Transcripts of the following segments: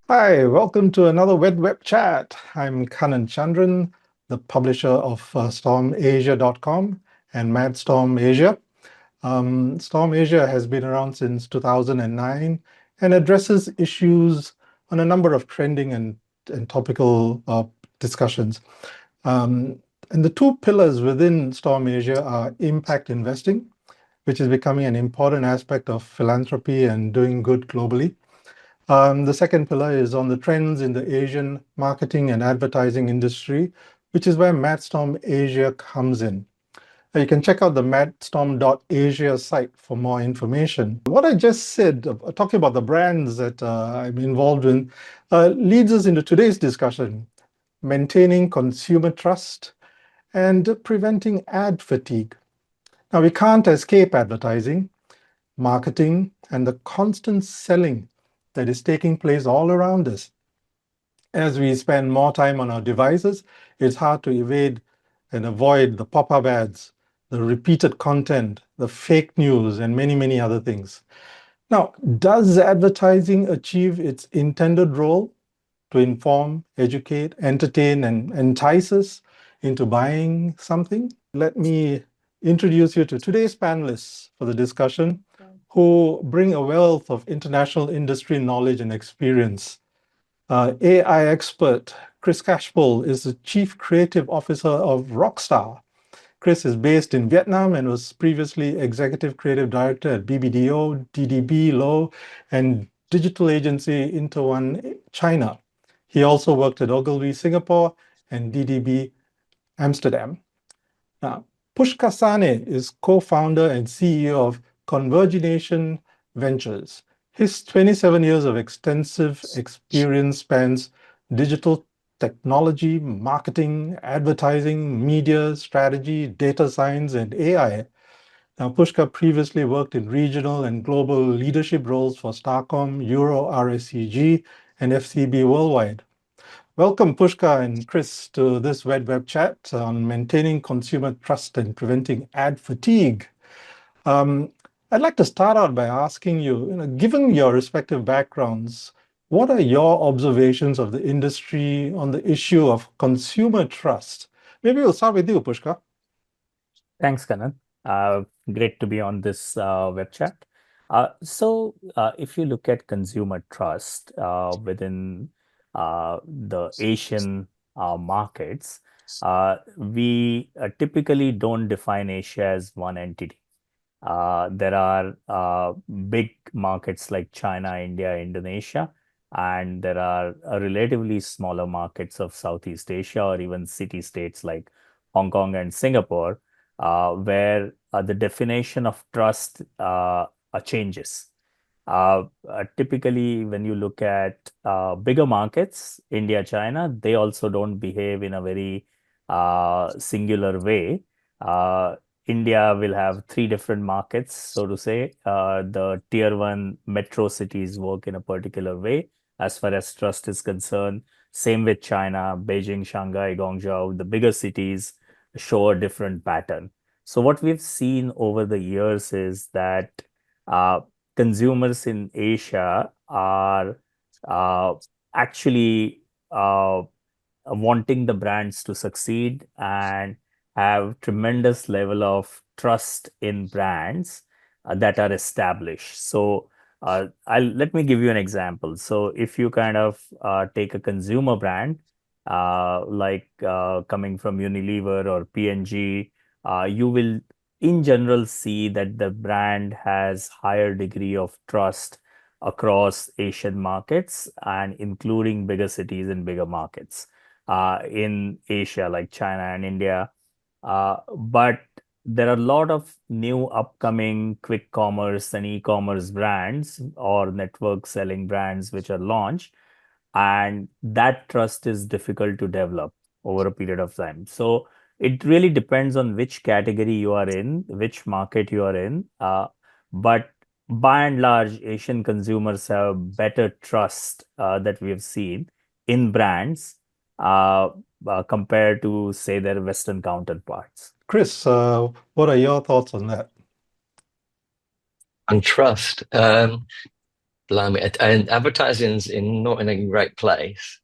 Hi, welcome to another Web Chat. I'm Kanan Chandran, the publisher of storm-asia.com and madstorm-asia. Storm-Asia has been around since 2009 and addresses issues on a number of trending and topical discussions. And the two pillars within Storm-Asia are impact investing, which is becoming an important aspect of philanthropy and doing good globally. The second pillar is on the trends in the Asian marketing and advertising industry, which is where Madstorm Asia comes in. You can check out the madstorm.asia site for more information. What I just said, talking about the brands that I'm involved in, leads us into today's discussion, maintaining consumer trust and preventing ad fatigue. Now, we can't escape advertising, marketing, and the constant selling that is taking place all around us. As we spend more time on our devices, it's hard to evade and avoid the pop-up ads, the repeated content, the fake news, and many, many other things. Now, does advertising achieve its intended role to inform, educate, entertain, and entice us into buying something? Let me introduce you to today's panelists for the discussion, who bring a wealth of international industry knowledge and experience. AI expert Chris Catchpole is the Chief Creative Officer of Rockstar. Chris is based in Vietnam and was previously Executive Creative Director at BBDO, DDB, Lowe, and digital agency Interone China. He also worked at Ogilvy, Singapore, and DDB, Amsterdam. Now, Pushkar Sane is co-founder and CEO of Convergination Ventures. His 27 years of extensive experience spans digital technology, marketing, advertising, media, strategy, data science, and AI. Now, Pushkar previously worked in regional and global leadership roles for Starcom, RSCG, and FCB Worldwide. Welcome, Pushkar and Chris, to this web chat on maintaining consumer trust and preventing ad fatigue. I'd like to start out by asking you, given your respective backgrounds, what are your observations of the industry on the issue of consumer trust? Maybe we'll start with you, Pushkar. Thanks, Kanan. Great to be on this web chat. So if you look at consumer trust within the Asian markets, we typically don't define Asia as one entity. There are big markets like China, India, Indonesia, and there are relatively smaller markets of Southeast Asia or even city-states like Hong Kong and Singapore, where the definition of trust changes. Typically, when you look at bigger markets, India, China, they also don't behave in a very singular way. India will have three different markets, so to say. The tier one metro cities work in a particular way as far as trust is concerned. Same with China, Beijing, Shanghai, Guangzhou, the bigger cities show a different pattern. So what we've seen over the years is that consumers in Asia are actually wanting the brands to succeed and have tremendous level of trust in brands that are established. So let me give you an example. So if you kind of take a consumer brand like coming from Unilever or P&G, you will in general see that the brand has higher degree of trust across Asian markets and including bigger cities and bigger markets in Asia like China and India. But there are a lot of new upcoming quick commerce and e-commerce brands or network selling brands which are launched. and that trust is difficult to develop over a period of time. So it really depends on which category you are in, which market you are in. But by and large, Asian consumers have better trust that we have seen in brands uh, compared to, say, their Western counterparts. Chris, what are your thoughts on that? And trust. Blimey, and advertising's not in a great place.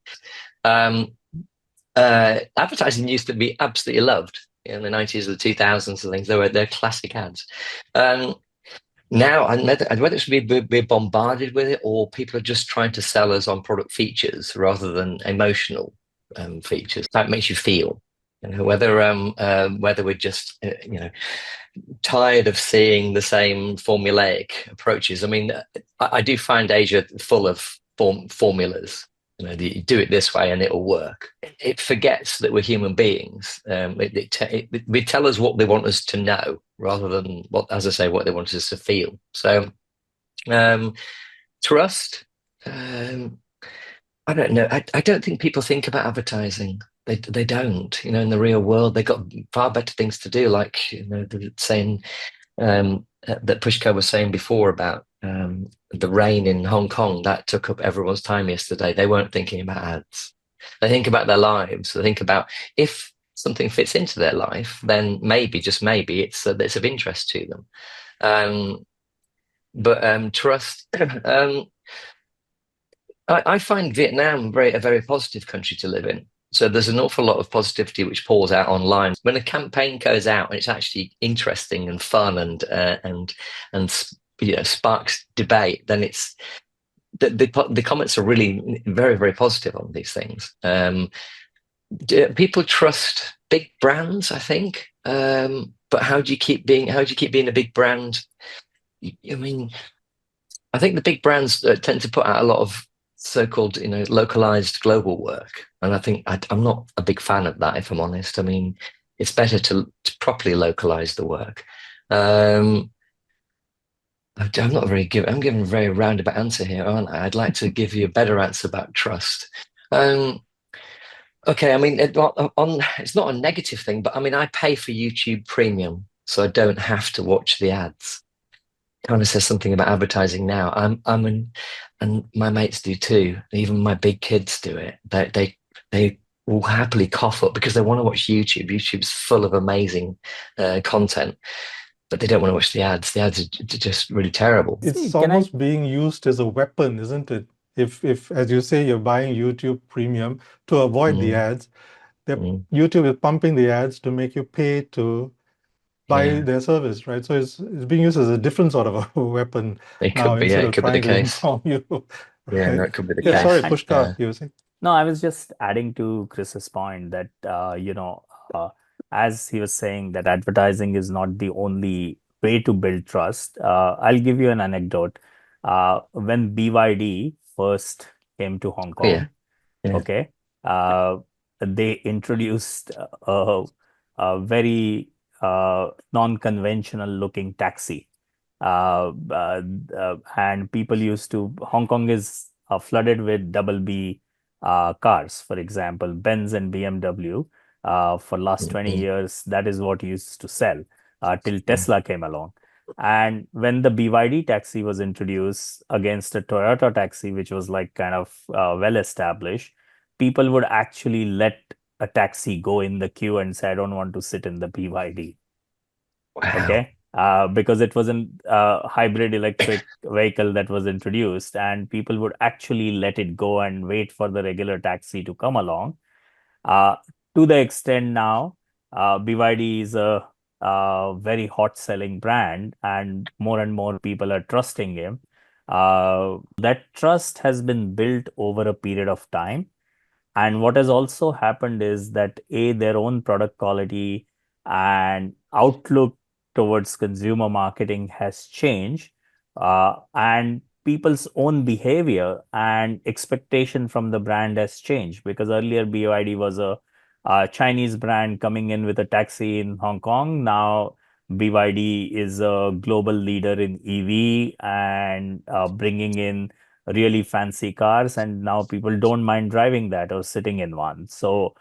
Advertising used to be absolutely loved in the 90s or the 2000s and things. They're classic ads. Now, whether it's we're bombarded with it or people are just trying to sell us on product features rather than emotional features. That makes you feel. Whether we're just tired of seeing the same formulaic approaches. I mean, I do find Asia full of formulas. You do it this way and it'll work. It forgets that we're human beings. They tell us what they want us to know rather than what they want us to feel. So, trust. I don't know. I don't think people think about advertising. They don't. In the real world, they've got far better things to do. Like saying that Pushkar was saying before about the rain in Hong Kong, that took up everyone's time yesterday. They weren't thinking about ads. They think about their lives. They think about if something fits into their life, then maybe, just maybe, it's of interest to them. But trust. I find Vietnam a very positive country to live in. So there's an awful lot of positivity which pours out online. When a campaign goes out and it's actually interesting and fun and sparks debate, then it's the comments are really very, very positive on these things. People trust big brands, I think. But how do you keep being a big brand? I mean, I think the big brands tend to put out a lot of so-called, localized global work, and I think I'm not a big fan of that, if I'm honest. I mean, it's better to properly localize the work. I'm not very good. I'm giving a very roundabout answer here, aren't I? I'd like to give you a better answer about trust. Okay, I mean, it's not a negative thing, but I mean, I pay for YouTube Premium, so I don't have to watch the ads. Kind of says something about advertising now. And my mates do too. Even my big kids do it. They will happily cough up because they want to watch YouTube. YouTube's full of amazing content, but they don't want to watch the ads. The ads are just really terrible. It's almost being used as a weapon, isn't it? If as you say, you're buying YouTube Premium to avoid the ads, YouTube is pumping the ads to make you pay to buy their service, right? So it's being used as a different sort of a weapon now instead of trying to inform you. Yeah, right? that could be the case. Sorry, Pushkar, you were saying? No, I was just adding to Chris's point that, as he was saying that advertising is not the only way to build trust. I'll give you an anecdote. When BYD first came to Hong Kong, okay, they introduced a very non-conventional looking taxi. And people Hong Kong is flooded with double B cars, for example, Benz and BMW. For last 20 years, that is what used to sell till Tesla came along. And when the BYD taxi was introduced against a Toyota taxi, which was like kind of well established, people would actually let a taxi go in the queue and say, I don't want to sit in the BYD. Wow. Okay. Because it was a hybrid electric vehicle that was introduced, and people would actually let it go and wait for the regular taxi to come along. To the extent now, BYD is a very hot selling brand, and more people are trusting him. That trust has been built over a period of time. And what has also happened is that their own product quality and outlook towards consumer marketing has changed, and people's own behavior and expectation from the brand has changed, because earlier BYD was a Chinese brand coming in with a taxi in Hong Kong. Now BYD is a global leader in EV and bringing in really fancy cars, and now people don't mind driving that or sitting in one. So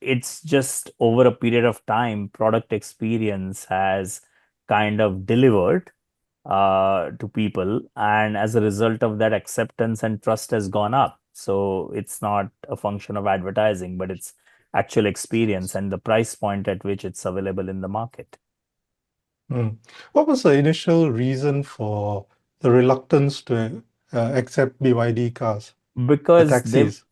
it's just over a period of time, product experience has kind of delivered to people, and as a result of that, acceptance and trust has gone up. So it's not a function of advertising, but it's actual experience and the price point at which it's available in the market. What was the initial reason for the reluctance to accept BYD cars, the Because taxis?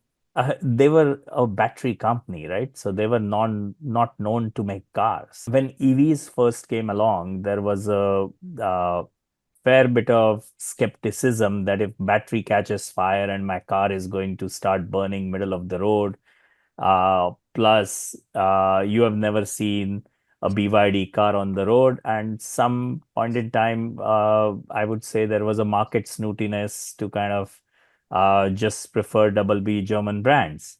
they were a battery company, right? So they were not known to make cars. When EVs first came along, there was a fair bit of skepticism that if battery catches fire and my car is going to start burning middle of the road. Plus, you have never seen a BYD car on the road. And some point in time, I would say there was a market snootiness to kind of just prefer double B German brands.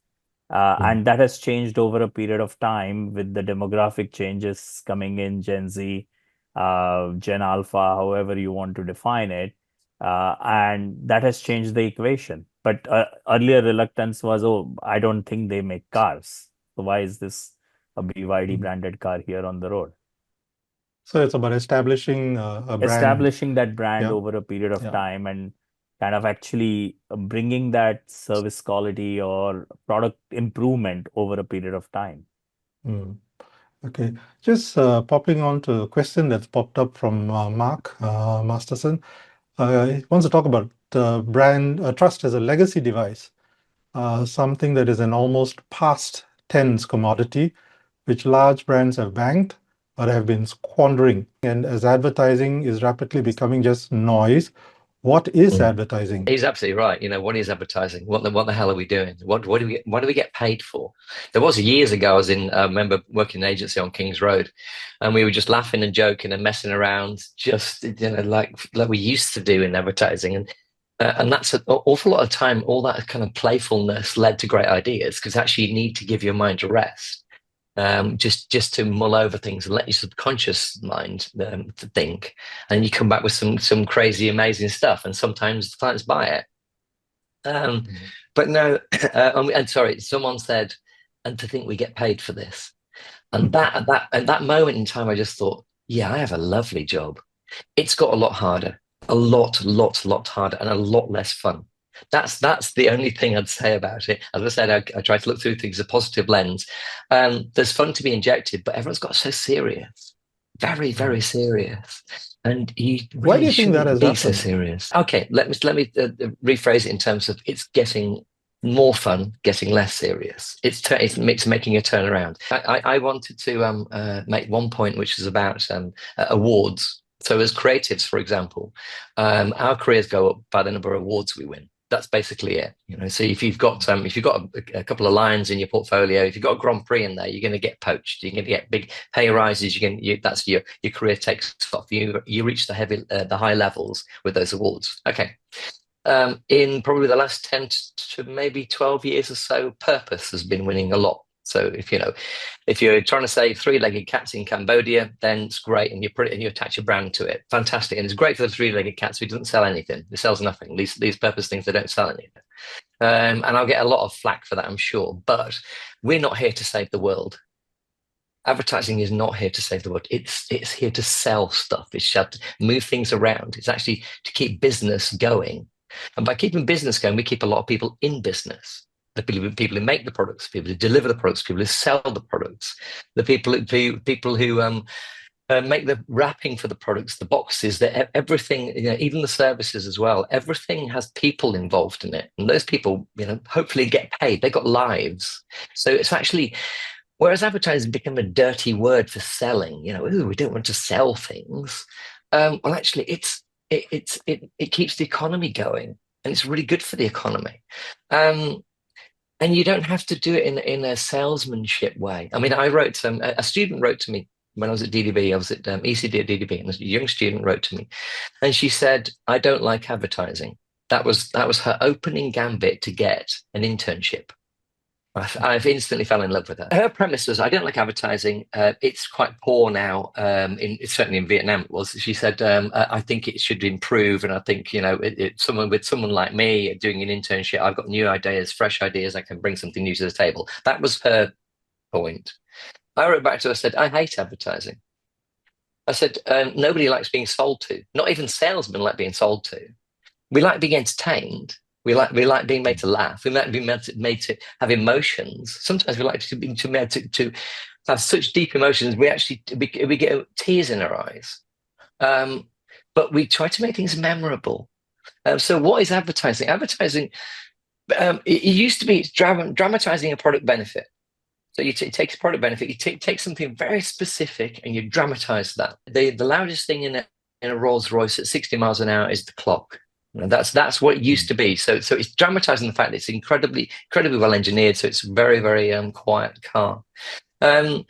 And that has changed over a period of time with the demographic changes coming in, Gen Z, Gen Alpha, however you want to define it. And that has changed the equation. But earlier reluctance was, oh, I don't think they make cars. So why is this a BYD branded car here on the road? So it's about establishing a brand. Establishing that brand Yeah. over a period of Yeah. time and kind of actually bringing that service quality or product improvement over a period of time. Okay, just popping on to a question that's popped up from Mark Masterson. He wants to talk about brand trust as a legacy device, something that is an almost past tense commodity, which large brands have banked but have been squandering. And as advertising is rapidly becoming just noise, what is advertising? He's absolutely right. What is advertising? What the hell are we doing? What do we get paid for? There was years ago, I remember working in an agency on King's Road, and we were just laughing and joking and messing around, just like we used to do in advertising, and that's an awful lot of time. All that kind of playfulness led to great ideas, because actually you need to give your mind a rest. Just to mull over things and let your subconscious mind to think, and you come back with some crazy, amazing stuff. And sometimes the clients buy it. But no, and sorry, someone said, and to think we get paid for this. And at that moment in time, I just thought, yeah, I have a lovely job. It's got a lot harder, a lot harder, and a lot less fun. That's the only thing I'd say about it. As I said, I try to look through things a positive lens. There's fun to be injected, but everyone's got so serious, very, very serious. And you really Why do you think that has be so happened? serious. Okay, let me rephrase it in terms of it's getting more fun, getting less serious. It's making a turnaround. I wanted to make one point, which is about awards. So as creatives, for example, our careers go up by the number of awards we win. That's basically it. So if you've got a couple of lines in your portfolio, if you've got a Grand Prix in there, you're going to get poached. You're going to get big pay rises. That's your career takes off. You reach the high levels with those awards. Okay. In probably the last 10 to maybe 12 years or so, purpose has been winning a lot. So if you're trying to save three-legged cats in Cambodia, then it's great, and you attach a brand to it. Fantastic. And it's great for the three-legged cats who doesn't sell anything. It sells nothing. These purpose things, they don't sell anything. And I'll get a lot of flack for that, I'm sure. But we're not here to save the world. Advertising is not here to save the world. It's here to sell stuff. It's to move things around. It's actually to keep business going. And by keeping business going, we keep a lot of people in business. The people who make the products, people who deliver the products, people who sell the products, the people who make the wrapping for the products, the boxes, everything, even the services as well. Everything has people involved in it, and those people, hopefully get paid. They've got lives. So it's actually, whereas advertising become a dirty word for selling. We don't want to sell things. Well, actually, it keeps the economy going, and it's really good for the economy. And you don't have to do it in a salesmanship way. I mean, I wrote a student wrote to me when I was at DDB. I was at ECD at DDB, and a young student wrote to me, and she said, "I don't like advertising." That was her opening gambit to get an internship. I've instantly fell in love with her. Her premise was, I don't like advertising. It's quite poor now. Certainly in Vietnam it was. She said, I think it should improve. And I think, someone like me doing an internship, I've got new ideas, fresh ideas. I can bring something new to the table. That was her point. I wrote back to her, I said, I hate advertising. I said, nobody likes being sold to. Not even salesmen like being sold to. We like being entertained. We like being made to laugh. We like being made to have emotions. Sometimes we like to be made to have such deep emotions. We get tears in our eyes. But we try to make things memorable. So what is advertising? Advertising, it used to be dramatizing a product benefit. So you take a product benefit, you take something very specific and you dramatize that. The loudest thing in a Rolls Royce at 60 miles an hour is the clock. And that's what it used to be. So it's dramatizing the fact that it's incredibly well engineered. So it's a very, very quiet car. I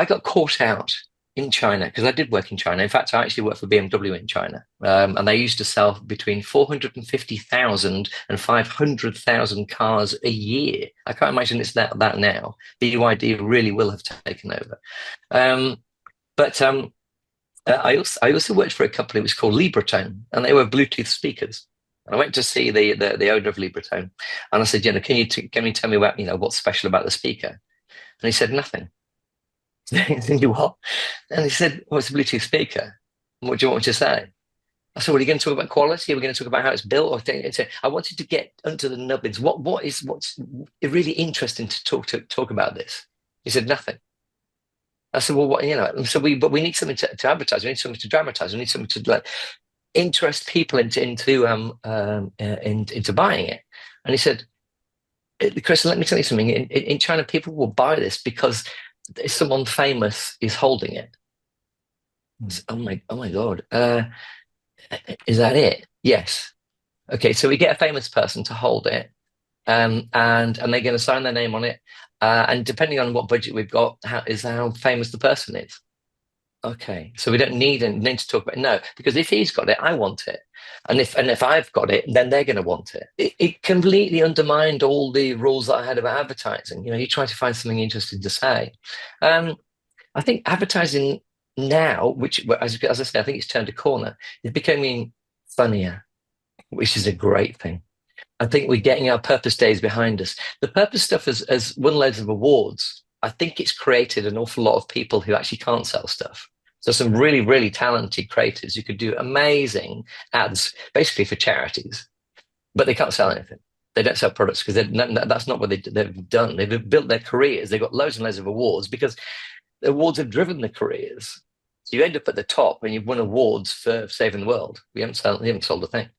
got caught out in China because I did work in China. In fact, I actually worked for BMW in China. And they used to sell between 450,000 and 500,000 cars a year. I can't imagine it's that now. BYD really will have taken over. I also worked for a company that was called Libratone, and they were Bluetooth speakers. And I went to see the owner of Libratone, and I said, can you tell me about what's special about the speaker? And he said nothing. I said, what? And he said, well, it's a Bluetooth speaker. What do you want me to say? I said, well, are you going to talk about quality? Are we going to talk about how it's built? I wanted to get under the nubbins. What's really interesting to talk about this? He said nothing. I said, well, what, but we need something to advertise. We need something to dramatize. We need something to interest people into buying it. And he said, Chris, let me tell you something. In China, people will buy this because someone famous is holding it. Said, oh my God. Is that it? Yes. Okay, so we get a famous person to hold it, and they're going to sign their name on it. And depending on what budget we've got, how famous the person is. Okay, so we don't need to talk about it. No, because if he's got it, I want it, and if I've got it, then they're going to want it. It completely undermined all the rules that I had about advertising. You try to find something interesting to say. I think advertising now, which as I said, I think it's turned a corner. It's becoming funnier, which is a great thing. I think we're getting our purpose days behind us. The purpose stuff has won loads of awards. I think it's created an awful lot of people who actually can't sell stuff. So some really, really talented creators who could do amazing ads, basically for charities, but they can't sell anything. They don't sell products because that's not what they've done. They've built their careers. They've got loads and loads of awards because the awards have driven the careers. So you end up at the top and you've won awards for saving the world. You haven't sold a thing.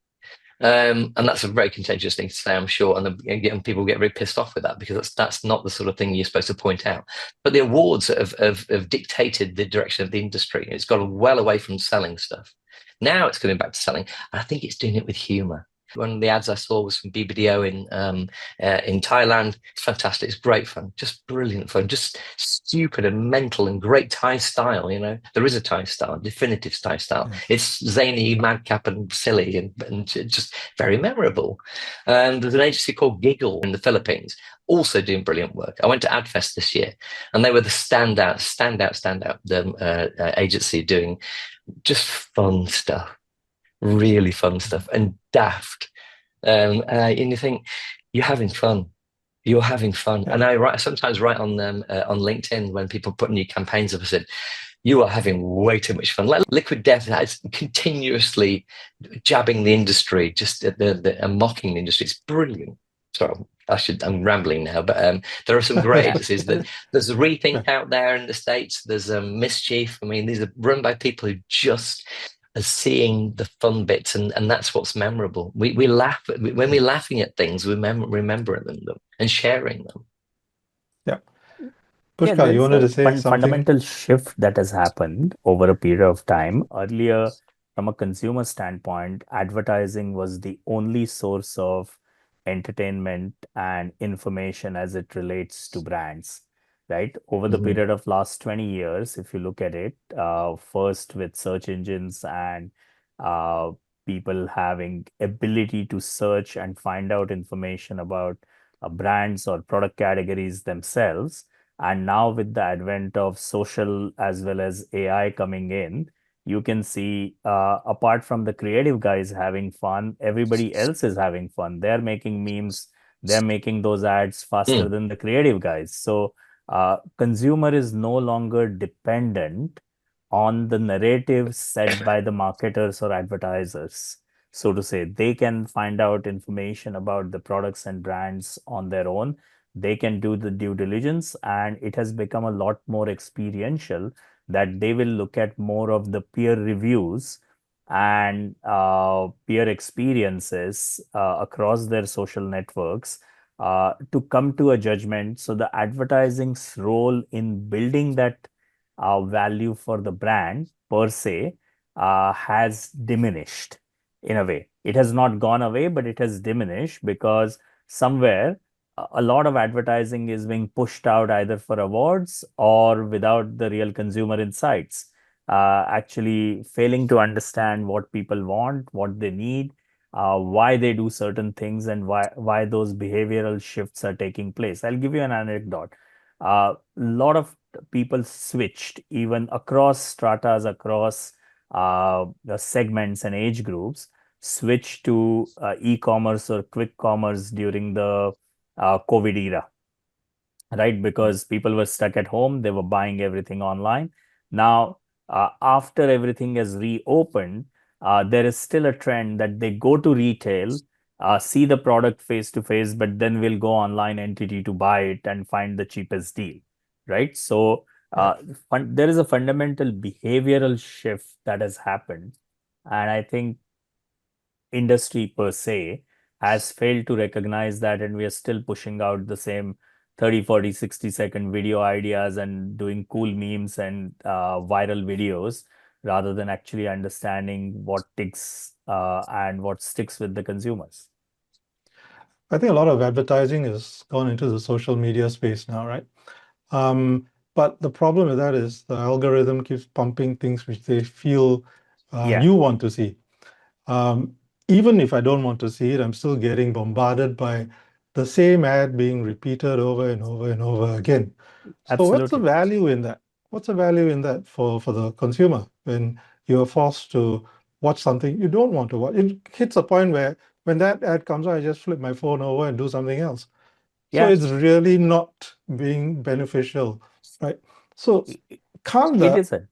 And that's a very contentious thing to say, I'm sure, and people get very pissed off with that because that's not the sort of thing you're supposed to point out. But the awards have dictated the direction of the industry. It's gone well away from selling stuff. Now it's coming back to selling, and I think it's doing it with humor. One of the ads I saw was from BBDO in Thailand. It's fantastic. It's great fun, just brilliant fun, just stupid and mental and great Thai style. There is a Thai style, definitive Thai style. Yes. It's zany, madcap, and silly, and just very memorable. And there's an agency called Giggle in the Philippines, also doing brilliant work. I went to AdFest this year, and they were the standout agency doing just fun stuff. Really fun stuff and daft. And you think you're having fun. You're having fun. Yeah. And I sometimes write on LinkedIn when people put new campaigns up, I said, you are having way too much fun. Like Liquid Death is continuously jabbing the industry, just and mocking the industry. It's brilliant. So I'm rambling now, but there are some great agencies. There's a Rethink out there in the States. There's Mischief. I mean, these are run by people who just as seeing the fun bits, and that's what's memorable. We laugh when we're laughing at things, we remembering them and sharing them. Yeah, Pushkar, you wanted to say something? Fundamental shift that has happened over a period of time. Earlier, from a consumer standpoint, advertising was the only source of entertainment and information as it relates to brands. Right? Over the period of last 20 years, if you look at it, first with search engines and people having ability to search and find out information about brands or product categories themselves. And now with the advent of social as well as AI coming in, you can see apart from the creative guys having fun, everybody else is having fun. They're making memes, they're making those ads faster than the creative guys. So consumer is no longer dependent on the narrative set by the marketers or advertisers. So to say, they can find out information about the products and brands on their own. They can do the due diligence, and it has become a lot more experiential that they will look at more of the peer reviews and peer experiences across their social networks to come to a judgment. So the advertising's role in building that value for the brand per se has diminished in a way. It has not gone away, but it has diminished because somewhere a lot of advertising is being pushed out either for awards or without the real consumer insights, actually failing to understand what people want, what they need, why they do certain things, and why those behavioral shifts are taking place. I'll give you an anecdote. A lot of people switched even across stratas, across the segments and age groups, switched to e-commerce or quick commerce during the COVID era, right? Because people were stuck at home, they were buying everything online. Now, after everything has reopened, there is still a trend that they go to retail, see the product face to face, but then will go online entity to buy it and find the cheapest deal, right? So there is a fundamental behavioral shift that has happened. And I think industry per se has failed to recognize that, and we are still pushing out the same 30, 40, 60-second video ideas and doing cool memes and viral videos rather than actually understanding what ticks and what sticks with the consumers. I think a lot of advertising has gone into the social media space now, right? But the problem with that is the algorithm keeps pumping things which they feel you want to see. Even if I don't want to see it, I'm still getting bombarded by the same ad being repeated over and over and over again. So what's the value in that? What's the value in that for the consumer when you're forced to watch something you don't want to watch? It hits a point where when that ad comes out, I just flip my phone over and do something else. So it's really not being beneficial, right? So can't the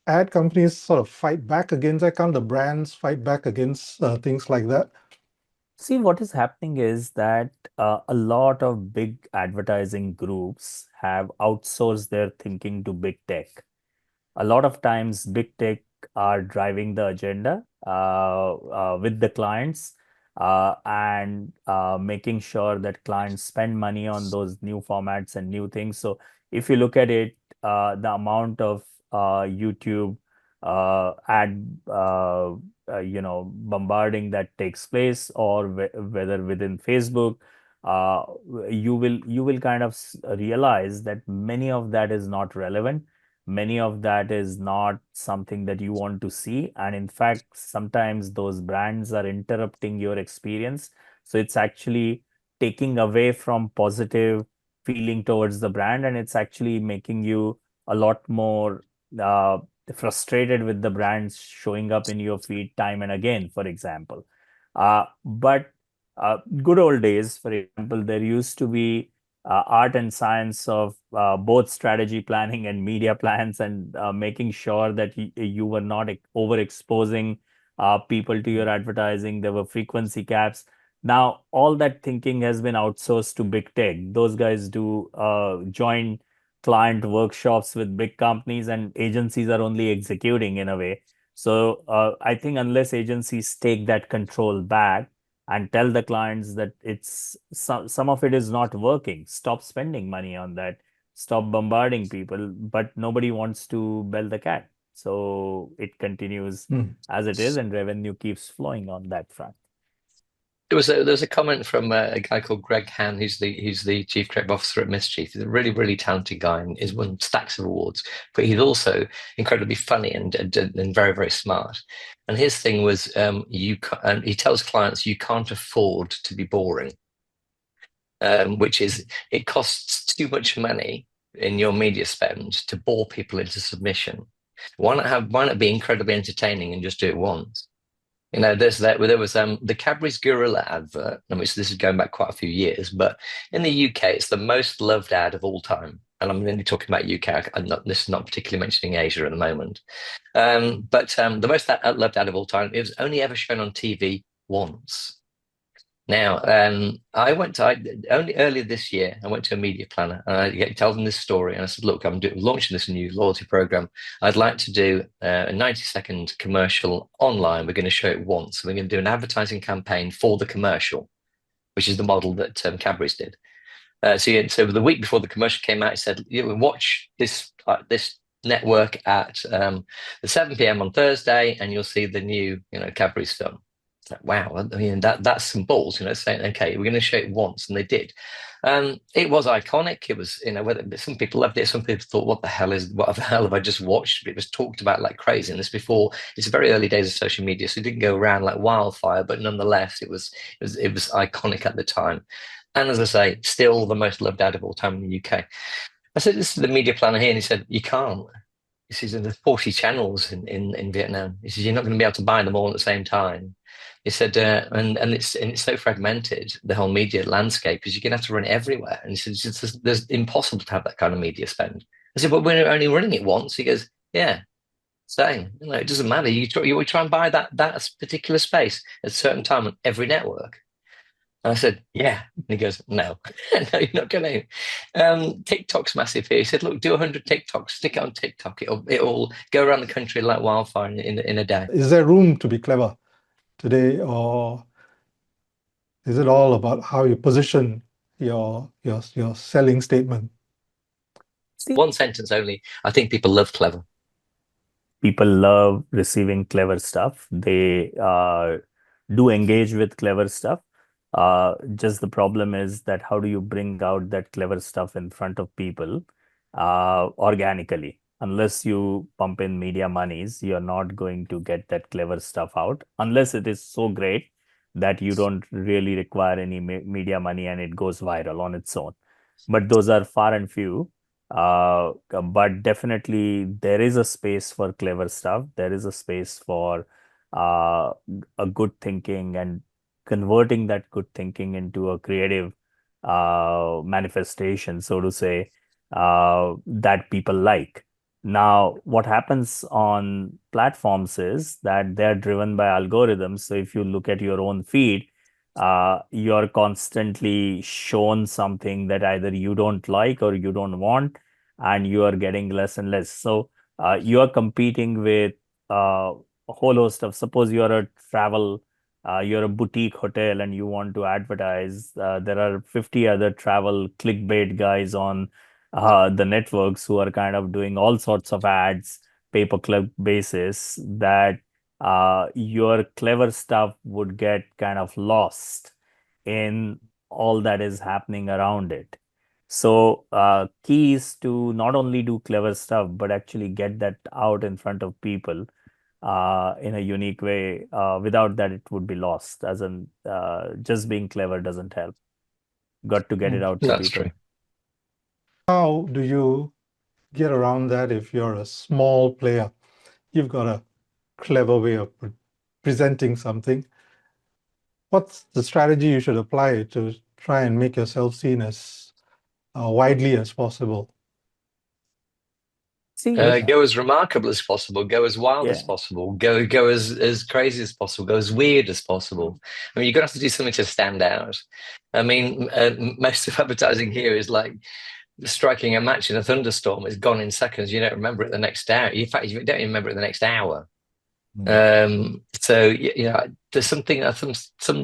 ad companies sort of fight back against that? Can't the brands fight back against things like that? See, what is happening is that a lot of big advertising groups have outsourced their thinking to big tech. A lot of times, big tech are driving the agenda with the clients and making sure that clients spend money on those new formats and new things. So if you look at it, the amount of YouTube ad bombarding that takes place, or whether within Facebook, uh, you will kind of realize that many of that is not relevant. Many of that is not something that you want to see. And in fact, sometimes those brands are interrupting your experience. So it's actually taking away from positive feeling towards the brand, and it's actually making you a lot more frustrated with the brands showing up in your feed time and again, for example. But good old days, for example, there used to be art and science of both strategy planning and media plans, and making sure that you were not overexposing people to your advertising. There were frequency caps. Now, all that thinking has been outsourced to big tech. Those guys do joint client workshops with big companies, and agencies are only executing in a way. So I think unless agencies take that control back and tell the clients that it's some of it is not working, stop spending money on that, stop bombarding people, but nobody wants to bell the cat. So it continues as it is, and revenue keeps flowing on that front. There was a comment from a guy called Greg Han, who's the Chief Creative Officer at Mischief. He's a really, really talented guy and he's won stacks of awards. But he's also incredibly funny and very, very smart. And his thing was, and he tells clients, you can't afford to be boring. which is it costs too much money in your media spend to bore people into submission. Why not be incredibly entertaining and just do it once? There was the Cadbury's Gorilla advert, which this is going back quite a few years, but in the UK, it's the most loved ad of all time. And I'm only talking about UK. This is not particularly mentioning Asia at the moment. But the most loved ad of all time, it was only ever shown on TV once. Now, only earlier this year, I went to a media planner and I told them this story. And I said, look, I'm launching this new loyalty program. I'd like to do a 90-second commercial online. We're going to show it once. We're going to do an advertising campaign for the commercial, which is the model that Cadbury's did. So the week before the commercial came out, he said, watch this network at 7 p.m. on Thursday, and you'll see the new Cadbury's film. Wow, I mean that's some balls, saying, okay, we're going to show it once, and they did. It was iconic. It was, whether some people loved it, some people thought, what the hell have I just watched? It was talked about like crazy, and this before it's the very early days of social media, so it didn't go around like wildfire, but nonetheless, it was iconic at the time. And as I say, still the most loved ad of all time in the UK. I said, this is the media planner here, and he said, you can't. He says, there's 40 channels in Vietnam. He says, you're not going to be able to buy them all at the same time. He said, and it's so fragmented, the whole media landscape, because you're going to have to run it everywhere. And he said, there's impossible to have that kind of media spend. I said, but we're only running it once. He goes, yeah, same. It doesn't matter. You try and buy that particular space at a certain time on every network. And I said, yeah. And he goes, no, no, you're not going to. TikTok's massive here. He said, look, do 100 TikToks, stick it on TikTok. It'll go around the country like wildfire in a day. Is there room to be clever today, or is it all about how you position your selling statement? One sentence only. I think people love clever. People love receiving clever stuff. They do engage with clever stuff. Just the problem is that how do you bring out that clever stuff in front of people organically? Unless you pump in media monies, you're not going to get that clever stuff out, unless it is so great that you don't really require any media money and it goes viral on its own. But those are far and few. But definitely there is a space for clever stuff. There is a space for a good thinking and converting that good thinking into a creative manifestation, so to say, that people like. Now, what happens on platforms is that they're driven by algorithms. So if you look at your own feed, you're constantly shown something that either you don't like or you don't want, and you are getting less and less. So you are competing with a whole host of, suppose you're a boutique hotel and you want to advertise. There are 50 other travel clickbait guys on the networks who are kind of doing all sorts of ads, pay-per-click basis, that your clever stuff would get kind of lost in all that is happening around it. So key is to not only do clever stuff, but actually get that out in front of people in a unique way. Without that, it would be lost. As in, just being clever doesn't help. Got to get it out to That's people. true. How do you get around that if you're a small player? You've got a clever way of presenting something. What's the strategy you should apply to try and make yourself seen as widely as possible? Go as remarkable as possible, go as wild as possible, go as crazy as possible, go as weird as possible. I mean, you're going to have to do something to stand out. I mean, most of advertising here is like striking a match in a thunderstorm. It's gone in seconds. You don't remember it the next hour. In fact, you don't even remember it the next hour. So there's some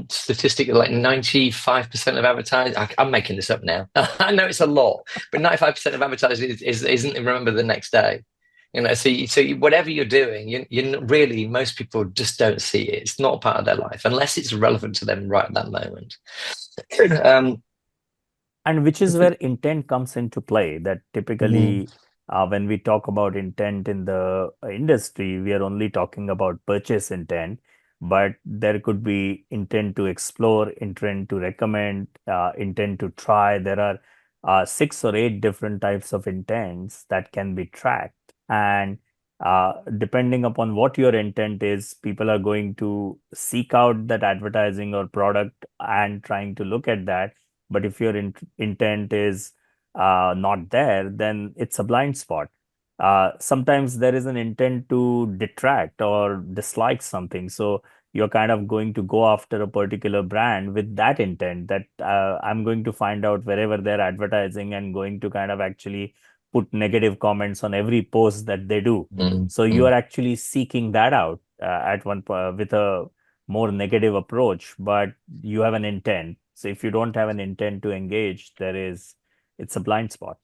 statistic like 95% of advertising. I'm making this up now. I know it's a lot, but 95% of advertising isn't remembered the next day. So whatever you're doing, you really, most people just don't see it. It's not part of their life unless it's relevant to them right at that moment. And which is where intent comes into play. That typically, when we talk about intent in the industry, we are only talking about purchase intent. but there could be intent to explore, intent to recommend, intent to try. There are 6 or 8 different types of intents that can be tracked. And depending upon what your intent is, people are going to seek out that advertising or product and trying to look at that. But if your intent is not there, then it's a blind spot. Sometimes there is an intent to detract or dislike something. So you're kind of going to go after a particular brand with that intent that I'm going to find out wherever they're advertising and going to kind of actually put negative comments on every post that they do. So you are actually seeking that out at one point with a more negative approach, but you have an intent. So if you don't have an intent to engage, it's a blind spot.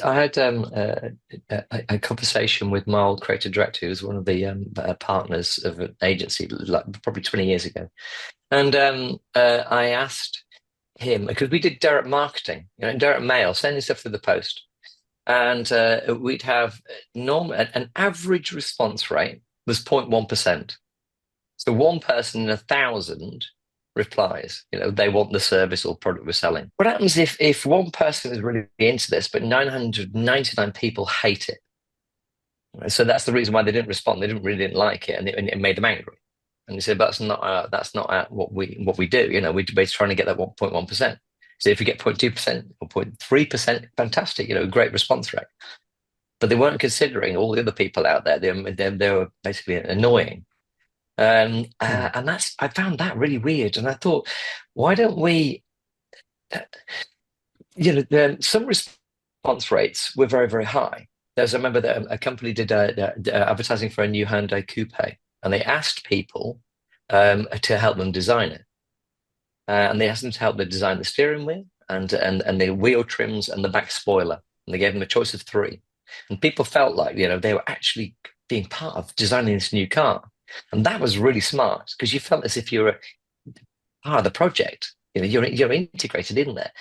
I had a conversation with my old creative director, who was one of the partners of an agency, like probably 20 years ago. And I asked him, because we did direct marketing, direct mail, sending stuff through the post. And we'd have an average response rate was 0.1%. So one person in 1,000 replies, they want the service or product we're selling. What happens if one person is really into this, but 999 people hate it? So that's the reason why they didn't respond. They didn't like it, and it made them angry. And they said, "But that's not what we do. We're trying to get that 1.1%. So if we get 0.2% or 0.3%, fantastic. Great response rate." But they weren't considering all the other people out there. They were basically annoying. And I found that really weird. And I thought, why don't we, some response rates were very, very high. I remember that a company did advertising for a new Hyundai Coupe, and they asked people to help them design it. And they asked them to help them design the steering wheel and the wheel trims and the back spoiler. And they gave them a choice of 3. And people felt like, they were actually being part of designing this new car. And that was really smart, because you felt as if you were part of the project. You're integrated in there.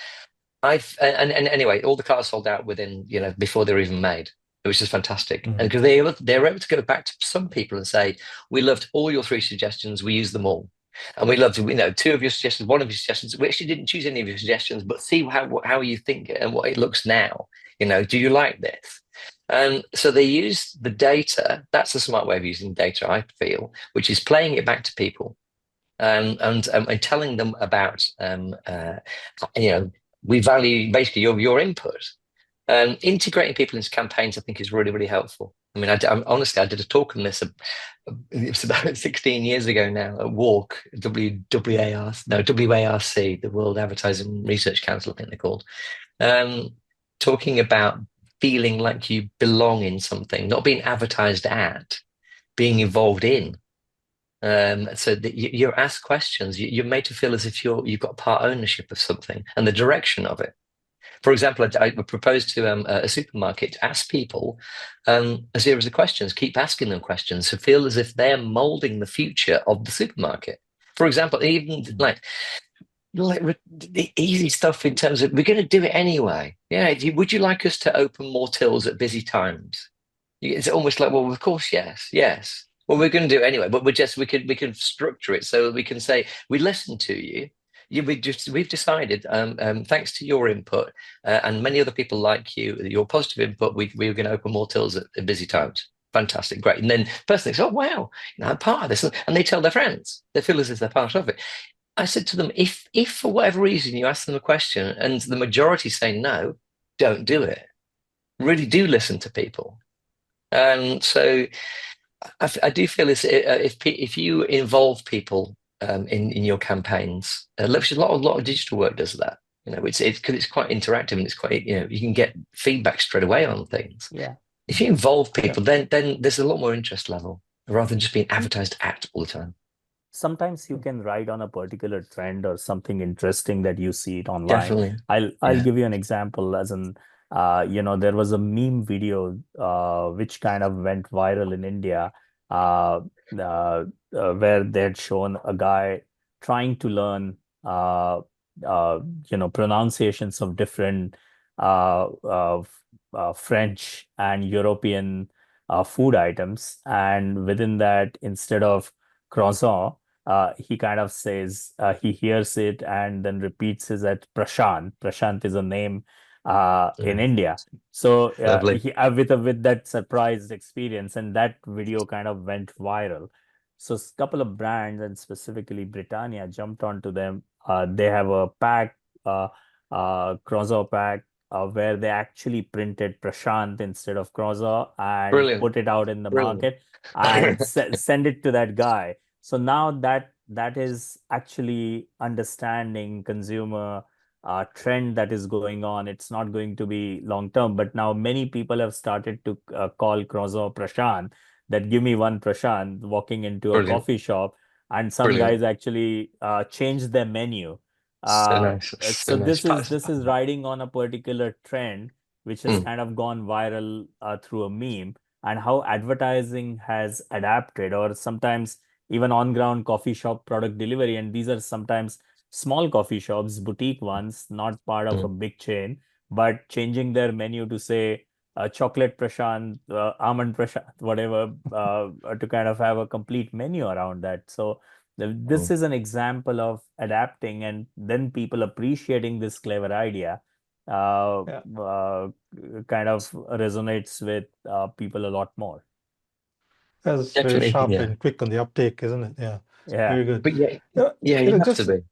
And anyway, all the cars sold out within, before they were even made. It was just fantastic. And because they were able to go back to some people and say, "We loved all your 3 suggestions. We used them all. And we loved, 2 of your suggestions, 1 of your suggestions. We actually didn't choose any of your suggestions, but see how you think and what it looks now. Do you like this?" And so they use the data. That's a smart way of using data, I feel, which is playing it back to people and telling them about, we value basically your input. Integrating people into campaigns, I think, is really, really helpful. I mean, honestly, I did a talk on this. It was about 16 years ago now at WARC, WARC, the World Advertising Research Council, I think they're called, talking about feeling like you belong in something, not being advertised at, being involved in. So that you're asked questions, you're made to feel as if you've got part ownership of something and the direction of it. For example, I proposed to a supermarket to ask people a series of questions, keep asking them questions to feel as if they're molding the future of the supermarket. For example, even like the easy stuff in terms of, we're going to do it anyway. Yeah. Would you like us to open more tills at busy times? It's almost like, well, of course, yes. Well, we're going to do it anyway, but we can structure it so that we can say, we listen to you. We've decided, thanks to your input and many other people like you, your positive input, we're going to open more tills at busy times. Fantastic, great. And then the person thinks, oh, wow, I'm part of this. And they tell their friends. They feel as if they're part of it. I said to them, if for whatever reason you ask them a question and the majority say no, don't do it. Really do listen to people. So I do feel as if you involve people in your campaigns, a lot of digital work does that. It's because it's quite interactive and it's quite, you can get feedback straight away on things. Yeah. If you involve people, then there's a lot more interest level rather than just being advertised at all the time. Sometimes you can ride on a particular trend or something interesting that you see it online. Definitely. I'll give you an example. As in, there was a meme video which kind of went viral in India, where they had shown a guy trying to learn, pronunciations of different French and European food items, and within that, instead of croissant, he kind of says he hears it and then repeats it at Prashant. Prashant is a name in India. So Lovely. with that surprised experience, and that video kind of went viral. So a couple of brands, and specifically Britannia, jumped onto them. They have a pack, croissant pack, where they actually printed Prashant instead of croissant and Brilliant. put it out in the Brilliant. market and send it to that guy. So now that is actually understanding consumer trend that is going on. It's not going to be long term, but now many people have started to call croissant Prashant. That give me one Prashant, walking into a Brilliant. coffee shop, and some Brilliant. guys actually changed their menu. So nice. So So nice. this is riding on a particular trend which has Mm, kind of gone viral through a meme, and how advertising has adapted, or sometimes even on-ground coffee shop product delivery. And these are sometimes small coffee shops, boutique ones, not part of a mm, big chain, but changing their menu to say chocolate prashant, almond prashant, whatever, to kind of have a complete menu around that. So this mm. is an example of adapting, and then people appreciating this clever idea. Uh, Yeah. uh, Kind of resonates with people a lot more. That's very Definitely. sharp Yeah. and quick on the uptake, isn't it? Yeah. Yeah. Very good. But yeah, Yeah, yeah, you you know, have to be.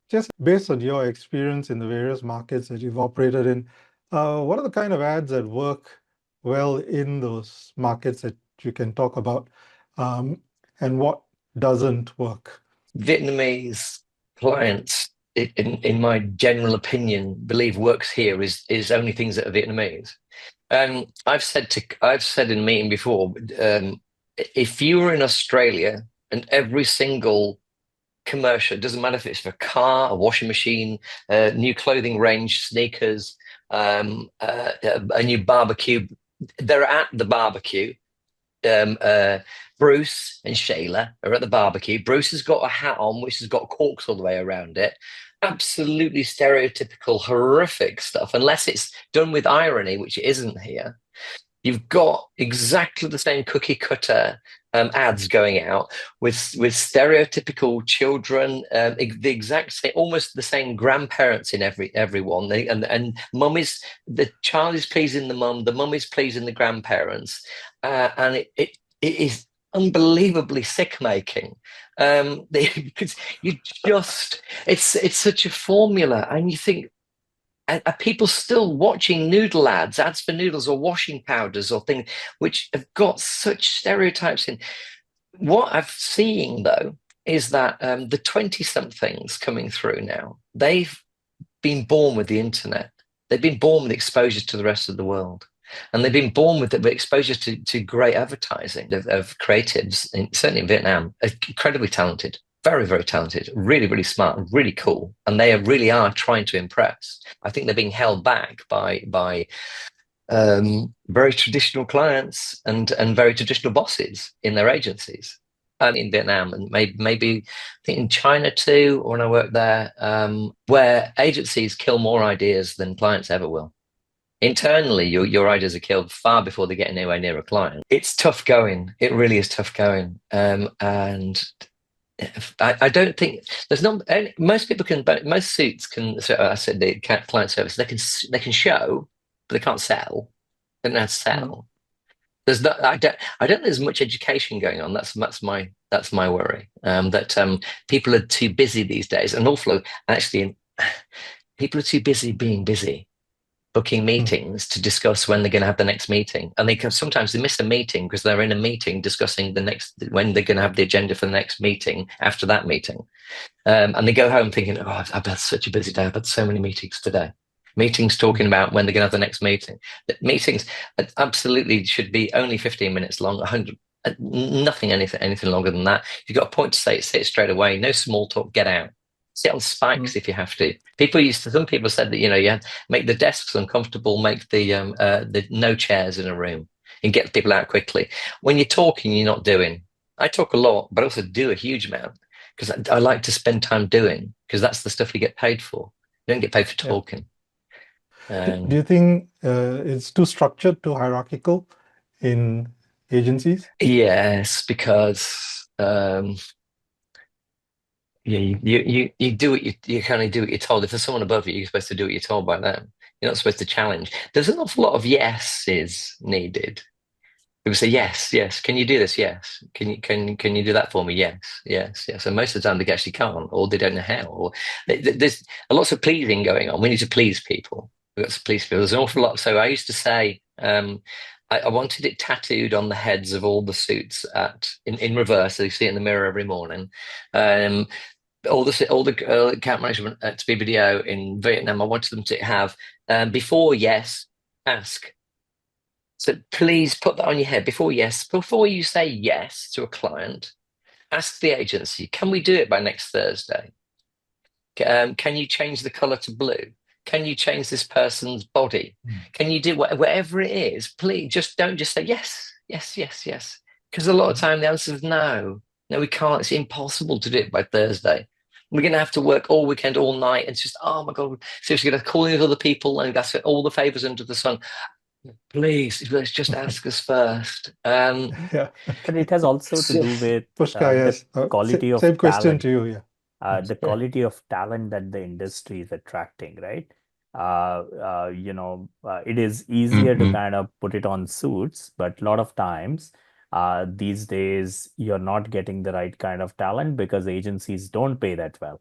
just based on your experience in the various markets that you've operated in, what are the kind of ads that work well in those markets that you can talk about, and what doesn't work? Vietnamese clients, in my general opinion, believe works here is only things that are Vietnamese. I've said in a meeting before, if you were in Australia and every single commercial, it doesn't matter if it's for a car, a washing machine, new clothing range, sneakers, a new barbecue, they're at the barbecue. Bruce and Shayla are at the barbecue. Bruce has got a hat on which has got corks all the way around it. Absolutely stereotypical, horrific stuff, unless it's done with irony, which it isn't here. You've got exactly the same cookie cutter ads going out with stereotypical children, the exact same, almost the same grandparents in everyone. And mum is, the child is pleasing the mum is pleasing the grandparents, and it is unbelievably sick making. Because you just, it's such a formula, and you think, are people still watching noodle ads for noodles or washing powders or things which have got such stereotypes in? What I've seen, though, is that the 20-somethings coming through now, they've been born with the internet. They've been born with exposure to the rest of the world. And they've been born with the exposure to great advertising of creatives, certainly in Vietnam, incredibly talented. Very, very talented, really, really smart, really cool. And they really are trying to impress. I think they're being held back by very traditional clients and very traditional bosses in their agencies. In Vietnam, and maybe I think in China too, when I worked there, where agencies kill more ideas than clients ever will. Internally, your ideas are killed far before they get anywhere near a client. It's tough going. It really is tough going. And I don't think there's not most people can, but most suits can. So I said the client service, they can show, but they can't sell. They don't know how to sell. There's not. I don't think there's much education going on. That's my worry. That people are too busy these days. An awful actually, people are too busy being busy, booking meetings to discuss when they're going to have the next meeting, and sometimes they miss a meeting because they're in a meeting discussing when they're going to have the agenda for the next meeting after that meeting, and they go home thinking, "Oh, I've had such a busy day. I've had so many meetings today." Meetings talking about when they're going to have the next meeting. The meetings absolutely should be only 15 minutes long. 100, nothing, anything longer than that. If you've got a point to say it straight away. No small talk. Get out. Sit on spikes if you have to. Some people said that, you make the desks uncomfortable, make the no chairs in a room, and get people out quickly. When you're talking, you're not doing. I talk a lot, but I also do a huge amount because I like to spend time doing, because that's the stuff you get paid for. You don't get paid for talking. Do you think it's too structured, too hierarchical in agencies? Yes, because yeah, you do what you kind of do what you're told. If there's someone above you, you're supposed to do what you're told by them. You're not supposed to challenge. There's an awful lot of yeses needed. People say yes, yes. Can you do this? Yes. Can you do that for me? Yes, yes, yes. And most of the time they actually can't, or they don't know how. Or there's lots of pleasing going on. We need to please people. We've got to please people. There's an awful lot. So I used to say, I wanted it tattooed on the heads of all the suits in reverse. So you see it in the mirror every morning. All the account management at BBDO in Vietnam, I wanted them to have before yes, ask. So please put that on your head before you say yes to a client, ask the agency, can we do it by next Thursday? Can you change the color to blue? Can you change this person's body? Can you do whatever it is? Please don't just say yes, yes, yes, yes. Because a lot of time the answer is no. No, we can't. It's impossible to do it by Thursday. We're going to have to work all weekend, all night. It's just, oh my God, seriously, going to call in other people and that's all the favors under the sun. Please, let's just ask us first. Yeah. But it has also to do with Pushkar, yes. the quality of Same question talent. to you, yeah. The quality of talent that the industry is attracting, right? It is easier to kind of put it on suits, but a lot of times these days you're not getting the right kind of talent because agencies don't pay that well.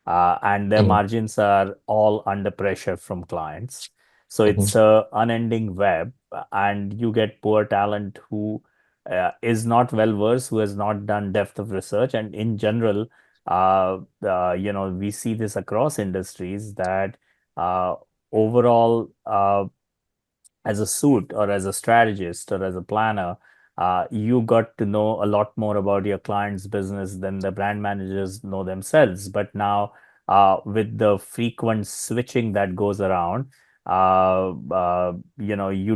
And their margins are all under pressure from clients. So it's a unending web, and you get poor talent who is not well versed, who has not done depth of research, and in general, we see this across industries that overall, as a suit or as a strategist or as a planner, you got to know a lot more about your client's business than the brand managers know themselves. But now, with the frequent switching that goes around, you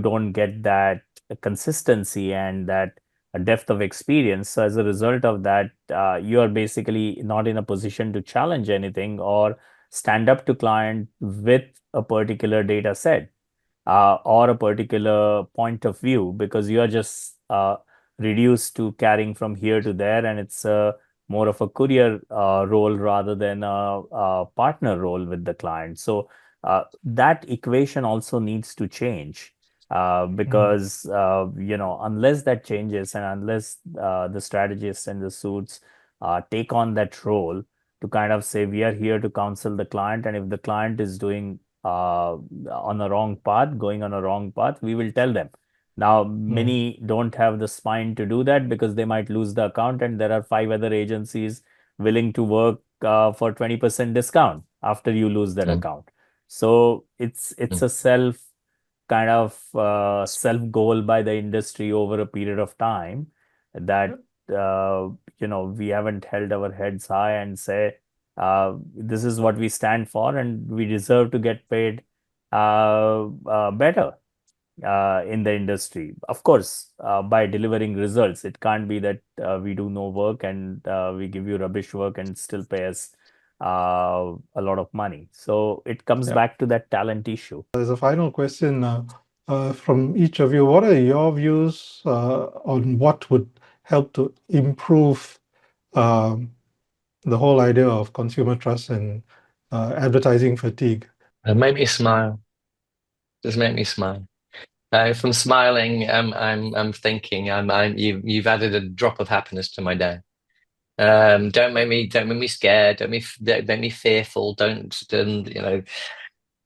don't get that consistency and that depth of experience. So as a result of that, you are basically not in a position to challenge anything or stand up to client with a particular data set or a particular point of view, because you are just reduced to carrying from here to there, and it's more of a courier role rather than a partner role with the client. So that equation also needs to change because unless that changes and unless the strategists and the suits take on that role to kind of say we are here to counsel the client, and if the client is doing on a wrong path, going on a wrong path, we will tell them. Now, many don't have the spine to do that because they might lose the account, and there are 5 other agencies willing to work for 20% discount after you lose that account. So it's a self goal by the industry over a period of time that we haven't held our heads high and say this is what we stand for and we deserve to get paid better in the industry. Of course, by delivering results. It can't be that we do no work and we give you rubbish work and still pay us a lot of money. So it comes back to that talent issue. There's a final question from each of you. What are your views on what would help to improve the whole idea of consumer trust and advertising fatigue? Make me smile. Just make me smile. From smiling, I'm thinking. You've added a drop of happiness to my day. Don't make me scared. Don't make me fearful. Don't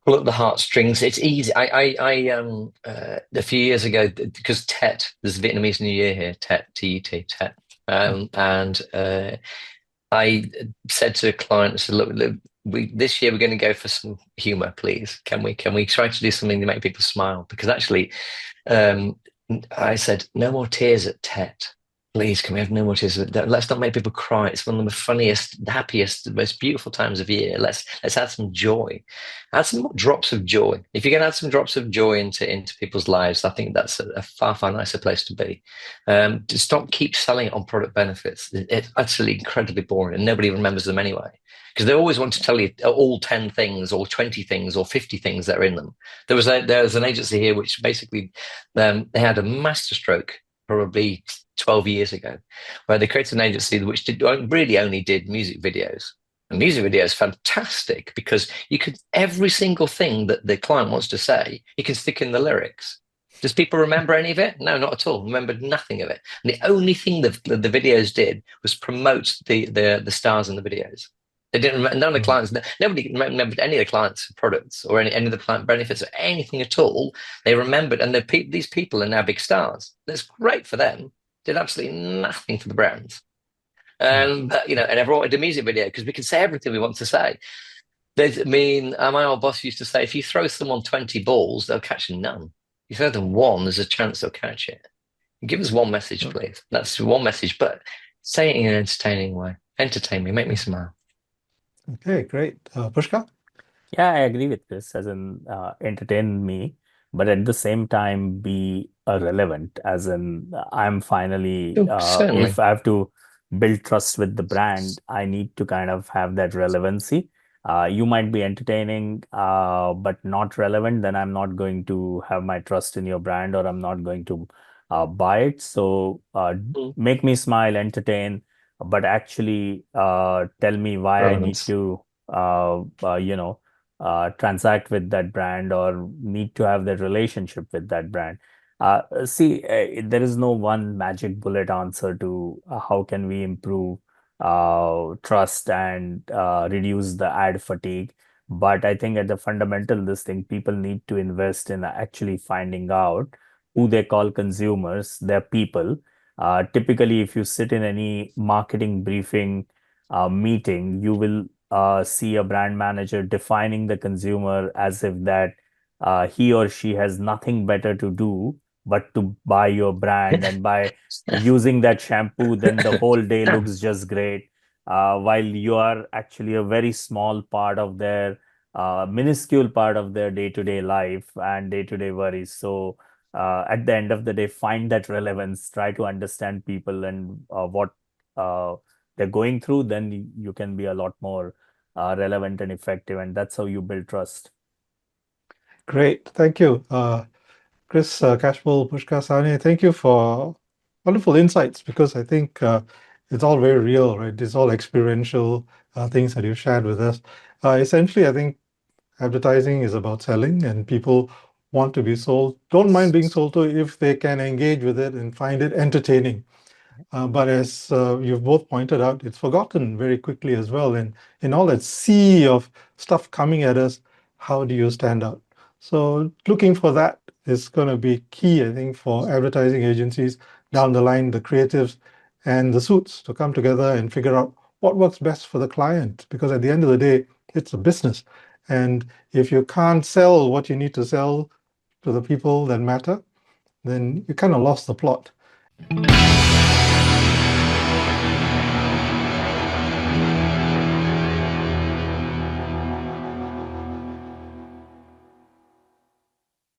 pull up the heartstrings. It's easy. A few years ago, because Tet, there's Vietnamese New Year here. Tet, T-E-T, Tet, and I said to a client, look, this year we're going to go for some humor, please. Can we try to do something to make people smile? Because actually, I said, no more tears at Tet. Please, can we have no more tears? Let's not make people cry. It's one of the funniest, the happiest, the most beautiful times of year. Let's add some joy. Add some more drops of joy. If you can add some drops of joy into people's lives, I think that's a far, far nicer place to be. Just keep selling it on product benefits. It's actually incredibly boring and nobody remembers them anyway. Because they always want to tell you all 10 things or 20 things or 50 things that are in them. There was an agency here which basically they had a masterstroke probably 12 years ago, where they created an agency which really only did music videos. And music videos fantastic because you could, every single thing that the client wants to say, you can stick in the lyrics. Does people remember any of it? No, not at all. Remembered nothing of it. And the only thing that the videos did was promote the stars in the videos. They didn't remember, none of the clients, nobody remembered any of the clients' products or any of the client benefits or anything at all. They remembered, and these people are now big stars. That's great for them. Did absolutely nothing for the brands. But, and everyone wanted a music video because we can say everything we want to say. My old boss used to say, if you throw someone 20 balls, they'll catch none. You throw them one, there's a chance they'll catch it. Give us one message, please. That's one message, but say it in an entertaining way. Entertain me, make me smile. Okay, great. Pushkar? Yeah, I agree with this, as in entertain me, but at the same time be relevant, as in I'm finally, Certainly. if I have to build trust with the brand, I need to kind of have that relevancy. You might be entertaining, but not relevant, then I'm not going to have my trust in your brand, or I'm not going to buy it. So make me smile, entertain, but actually tell me why Relevance. I need to, transact with that brand or need to have that relationship with that brand. See, there is no one magic bullet answer to how can we improve trust and reduce the ad fatigue. But I think at the fundamental, this thing, people need to invest in actually finding out who they call consumers, their people. Typically, if you sit in any marketing briefing meeting, you will see a brand manager defining the consumer as if that he or she has nothing better to do but to buy your brand, and by using that shampoo, then the whole day looks just great. While you are actually a very small part of their minuscule part of their day-to-day life and day-to-day worries. So at the end of the day, find that relevance, try to understand people and what they're going through, then you can be a lot more relevant and effective, and that's how you build trust. Great. Thank you. Chris Catchpole, Pushkar Sane, thank you for wonderful insights, because I think it's all very real, right? It's all experiential things that you shared with us. Essentially, I think advertising is about selling, and people want to be sold, don't mind being sold to if they can engage with it and find it entertaining. But as you've both pointed out, it's forgotten very quickly as well. And in all that sea of stuff coming at us, how do you stand out? So looking for that is going to be key, I think, for advertising agencies down the line, the creatives and the suits to come together and figure out what works best for the client. Because at the end of the day, it's a business. And if you can't sell what you need to sell to the people that matter, then you kind of lost the plot.